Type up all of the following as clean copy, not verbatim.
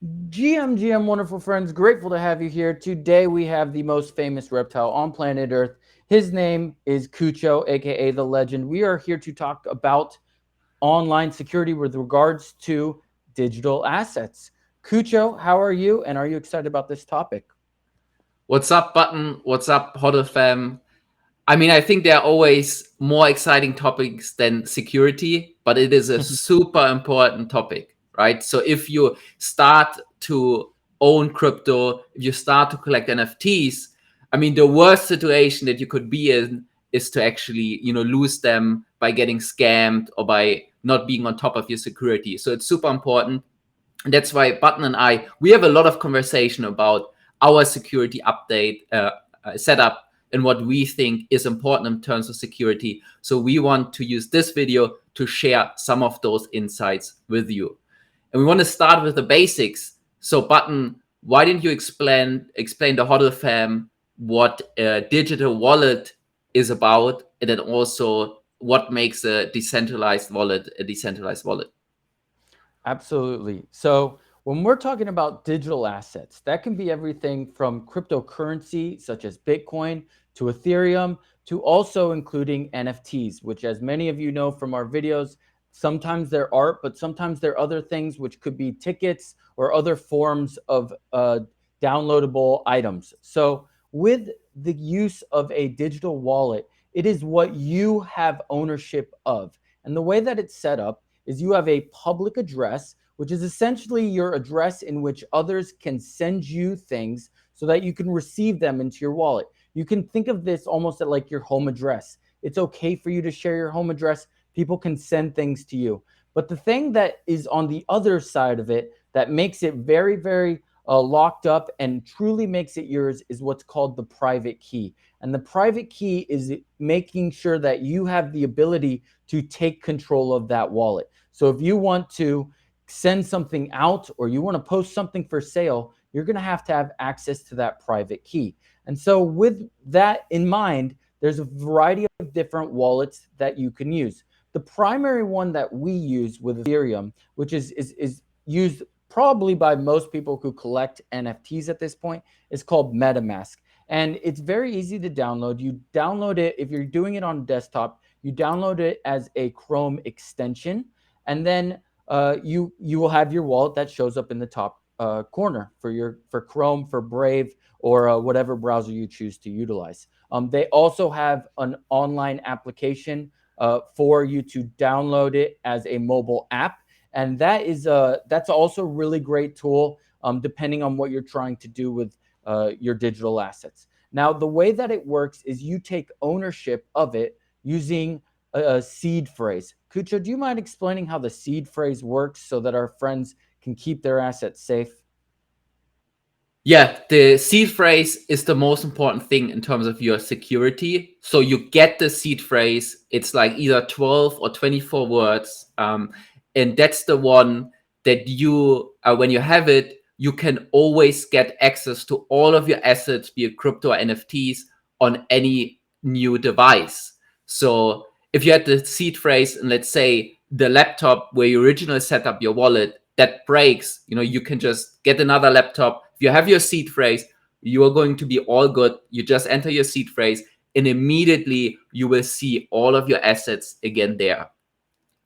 GM, wonderful friends, grateful to have you here. Today we have the most famous reptile on planet Earth. His name is Cucho, aka the Legend. We are here to talk about online security with regards to digital assets. Cucho, how are you? And are you excited about this topic? What's up, Button? What's up, HODL fam? I mean, I think there are always more exciting topics than security, but it is a super important topic, right? So if you start to own crypto, if you start to collect NFTs, I mean, the worst situation that you could be in is to actually, lose them by getting scammed or by not being on top of your security. So it's super important. And that's why Button and we have a lot of conversation about our security update setup and what we think is important in terms of security. So we want to use this video to share some of those insights with you. And we want to start with the basics. So Button, why didn't you explain the HODL fam what a digital wallet is about, and then also what makes a decentralized wallet a decentralized wallet? Absolutely. So, when we're talking about digital assets, that can be everything from cryptocurrency, such as Bitcoin, to Ethereum, to also including NFTs, which, as many of you know from our videos, sometimes they're art, but sometimes they're other things, which could be tickets or other forms of downloadable items. So, with the use of a digital wallet, it is what you have ownership of. And the way that it's set up is you have a public address, which is essentially your address in which others can send you things so that you can receive them into your wallet. You can think of this almost at like your home address. It's okay for you to share your home address. People can send things to you. But the thing that is on the other side of it that makes it very, very locked up and truly makes it yours is what's called the private key. And the private key is making sure that you have the ability to take control of that wallet. So if you want to send something out or you want to post something for sale, you're going to have access to that private key. And so with that in mind, there's a variety of different wallets that you can use. The primary one that we use with Ethereum, which is used probably by most people who collect NFTs at this point, is called MetaMask. And it's very easy to download. You download it if you're doing it on desktop. You download it as a Chrome extension, and then you will have your wallet that shows up in the top corner for Chrome, for Brave, or whatever browser you choose to utilize. They also have an online application for you to download it as a mobile app, and that's also a really great tool depending on what you're trying to do with your digital assets. Now, the way that it works is you take ownership of it using a seed phrase. Kucho, do you mind explaining how the seed phrase works so that our friends can keep their assets safe? Yeah, the seed phrase is the most important thing in terms of your security. So you get the seed phrase, it's like either 12 or 24 words. And that's the one that when you have it, you can always get access to all of your assets, be it crypto or NFTs, on any new device. So if you had the seed phrase and let's say the laptop where you originally set up your wallet, that breaks, you can just get another laptop. If you have your seed phrase, you are going to be all good. You just enter your seed phrase and immediately you will see all of your assets again there.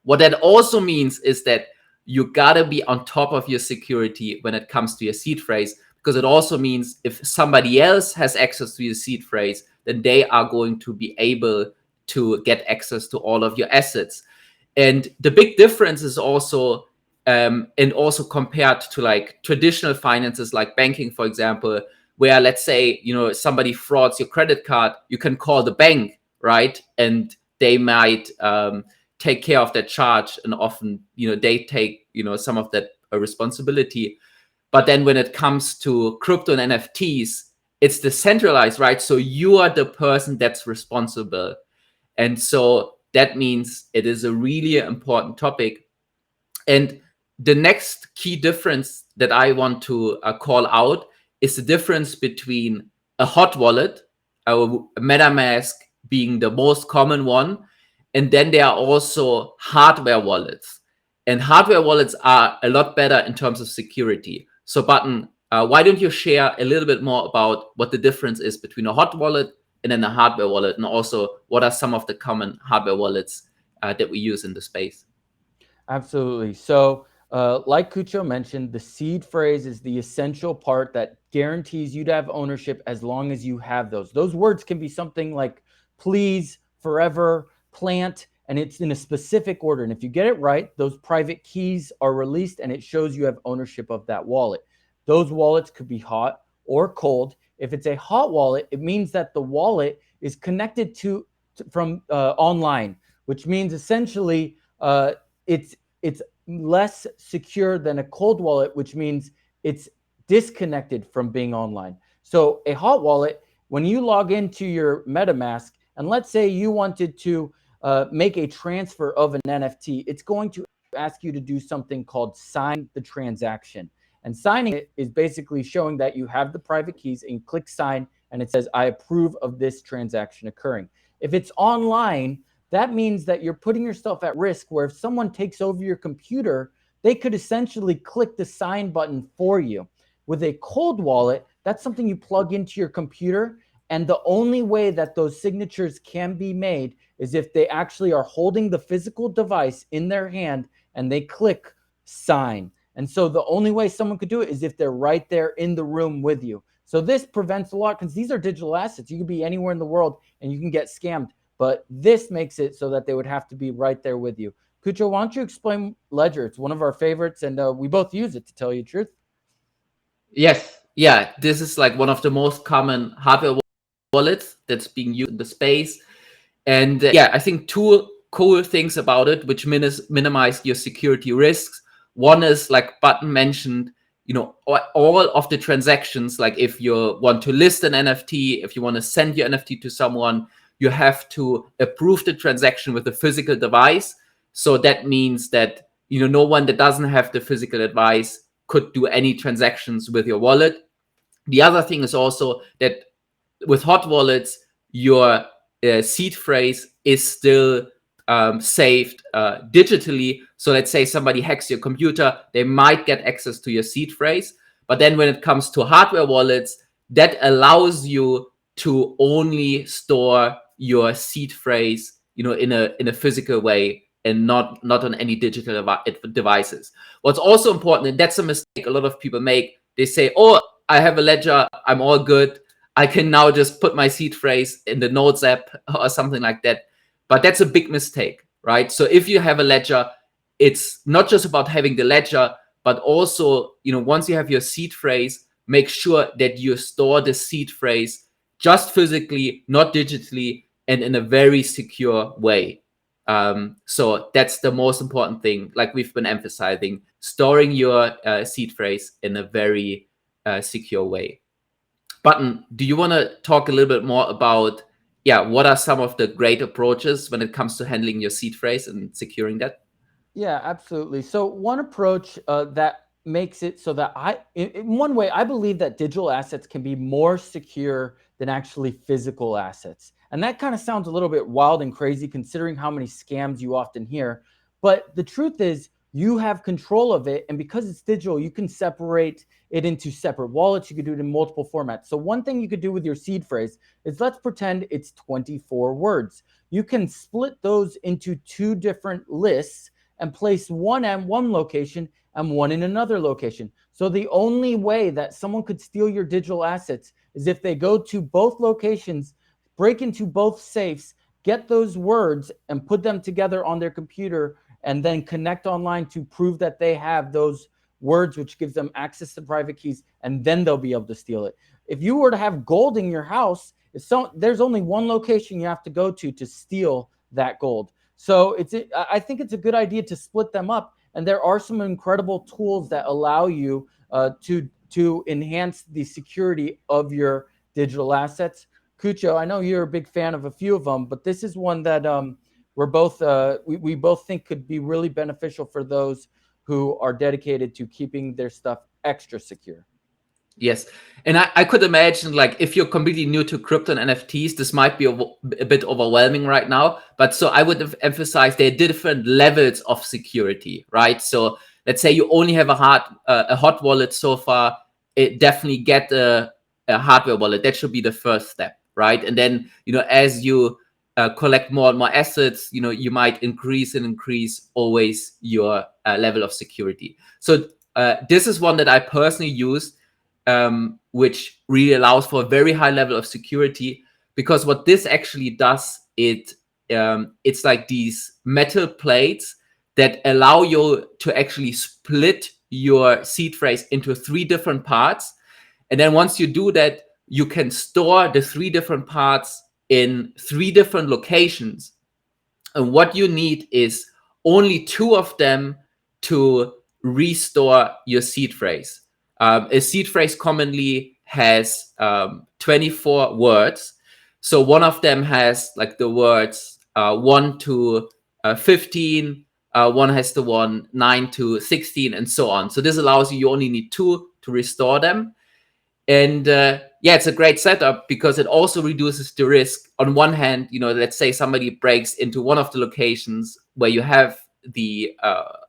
What that also means is that you gotta be on top of your security when it comes to your seed phrase, because it also means if somebody else has access to your seed phrase, then they are going to be able to get access to all of your assets. And the big difference is also and also compared to like traditional finances like banking, for example, where let's say somebody frauds your credit card, you can call the bank, right? And they might take care of that charge, and often they take some of that responsibility. But then when it comes to crypto and NFTs, it's decentralized, right? So you are the person that's responsible. And so that means it is a really important topic. And the next key difference that I want to call out is the difference between a hot wallet, a MetaMask being the most common one, and then there are also hardware wallets. And hardware wallets are a lot better in terms of security. So Button, why don't you share a little bit more about what the difference is between a hot wallet and then a hardware wallet, and also what are some of the common hardware wallets that we use in the space? Absolutely. So, like Cucho mentioned, the seed phrase is the essential part that guarantees you to have ownership as long as you have those. Those words can be something like please, forever, plant, and it's in a specific order. And if you get it right, those private keys are released and it shows you have ownership of that wallet. Those wallets could be hot or cold. If it's a hot wallet, it means that the wallet is connected from online, which means essentially it's less secure than a cold wallet, which means it's disconnected from being online. So a hot wallet, when you log into your MetaMask, and let's say you wanted to make a transfer of an NFT, it's going to ask you to do something called sign the transaction. And signing it is basically showing that you have the private keys, and you click sign, and it says, I approve of this transaction occurring. If it's online, that means that you're putting yourself at risk where if someone takes over your computer, they could essentially click the sign button for you. With a cold wallet, that's something you plug into your computer. And the only way that those signatures can be made is if they actually are holding the physical device in their hand and they click sign. And so the only way someone could do it is if they're right there in the room with you. So this prevents a lot because these are digital assets. You could be anywhere in the world and you can get scammed. But this makes it so that they would have to be right there with you. Cucho, why don't you explain Ledger? It's one of our favorites, and we both use it, to tell you the truth. Yes. Yeah, this is like one of the most common hardware wallets that's being used in the space. And yeah, I think two cool things about it, which minimize your security risks. One is, like Button mentioned, all of the transactions, like if you want to list an NFT, if you want to send your NFT to someone, you have to approve the transaction with a physical device. So that means that no one that doesn't have the physical device could do any transactions with your wallet. The other thing is also that with hot wallets, your seed phrase is still saved digitally. So let's say somebody hacks your computer, they might get access to your seed phrase. But then when it comes to hardware wallets, that allows you to only store your seed phrase, in a physical way and not on any digital devices. What's also important, and that's a mistake a lot of people make, they say, oh, I have a ledger, I'm all good, I can now just put my seed phrase in the Notes app or something like that. But that's a big mistake, right? So if you have a ledger, it's not just about having the ledger, but also, once you have your seed phrase, make sure that you store the seed phrase just physically, not digitally, and in a very secure way. So that's the most important thing, like we've been emphasizing, storing your seed phrase in a very secure way. Button, do you want to talk a little bit more about, what are some of the great approaches when it comes to handling your seed phrase and securing that? Yeah, absolutely. So one approach that makes it so that in one way, I believe that digital assets can be more secure than actually physical assets. And that kind of sounds a little bit wild and crazy considering how many scams you often hear. But the truth is, you have control of it. And because it's digital, you can separate it into separate wallets. You could do it in multiple formats. So one thing you could do with your seed phrase is, let's pretend it's 24 words. You can split those into two different lists and place one at one location and one in another location. So the only way that someone could steal your digital assets is if they go to both locations, break into both safes, get those words and put them together on their computer, and then connect online to prove that they have those words, which gives them access to private keys, and then they'll be able to steal it. If you were to have gold in your house, there's only one location you have to go to steal that gold. So I think it's a good idea to split them up. And there are some incredible tools that allow you to enhance the security of your digital assets. Cucho, I know you're a big fan of a few of them, but this is one that we both think could be really beneficial for those who are dedicated to keeping their stuff extra secure. Yes. And I could imagine, like, if you're completely new to crypto and NFTs, this might be a bit overwhelming right now. But so I would have emphasized there are different levels of security, right? So let's say you only have a hot wallet so far, it definitely get a hardware wallet. That should be the first step, right? And then, as you collect more and more assets, you might increase always your level of security. So this is one that I personally use, which really allows for a very high level of security, because what this actually does, it's like these metal plates that allow you to actually split your seed phrase into 3 different parts. And then once you do that, you can store the 3 different parts in 3 different locations. And what you need is only 2 of them to restore your seed phrase. A seed phrase commonly has 24 words. So one of them has like the words 1 to 15, one has the one 9 to 16, and so on. So this allows you only need 2 to restore them. And it's a great setup because it also reduces the risk. On one hand, let's say somebody breaks into one of the locations where you have the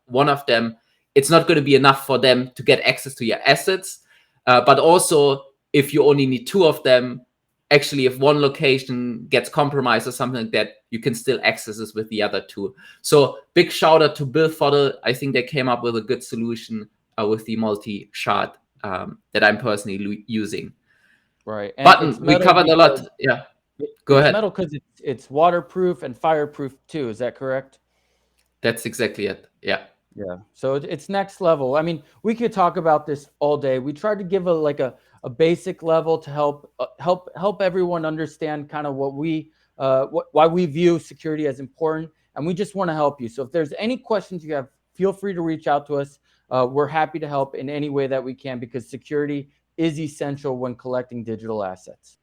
one of them, it's not going to be enough for them to get access to your assets. But also, if you only need 2 of them, actually, if one location gets compromised or something like that, you can still access this with the other 2. So big shout out to Billfodl. I think they came up with a good solution with the multi-shard that I'm personally using. Right. And Button, we covered a lot. Yeah. Go ahead. It's metal because it's waterproof and fireproof too. Is that correct? That's exactly it. Yeah. Yeah. So it's next level. I mean, we could talk about this all day. We tried to give a basic level to help everyone understand kind of why we view security as important, and we just want to help you. So if there's any questions you have, feel free to reach out to us. We're happy to help in any way that we can, because security is essential when collecting digital assets.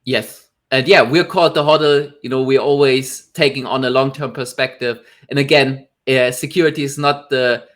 Yes. And we're called the HODL. We're always taking on a long-term perspective. And again, security is not the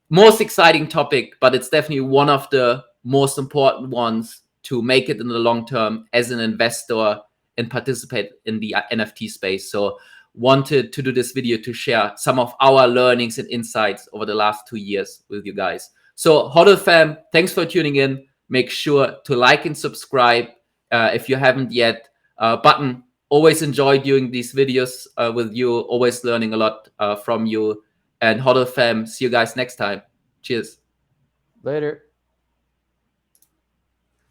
most exciting topic, but it's definitely one of the most important ones to make it in the long term as an investor and participate in the NFT space. So wanted to do this video to share some of our learnings and insights over the last 2 years with you guys. So HODL fam, thanks for tuning in. Make sure to like and subscribe if you haven't yet. Button, always enjoy doing these videos with you, always learning a lot from you. And HODL fam, see you guys next time. Cheers. Later.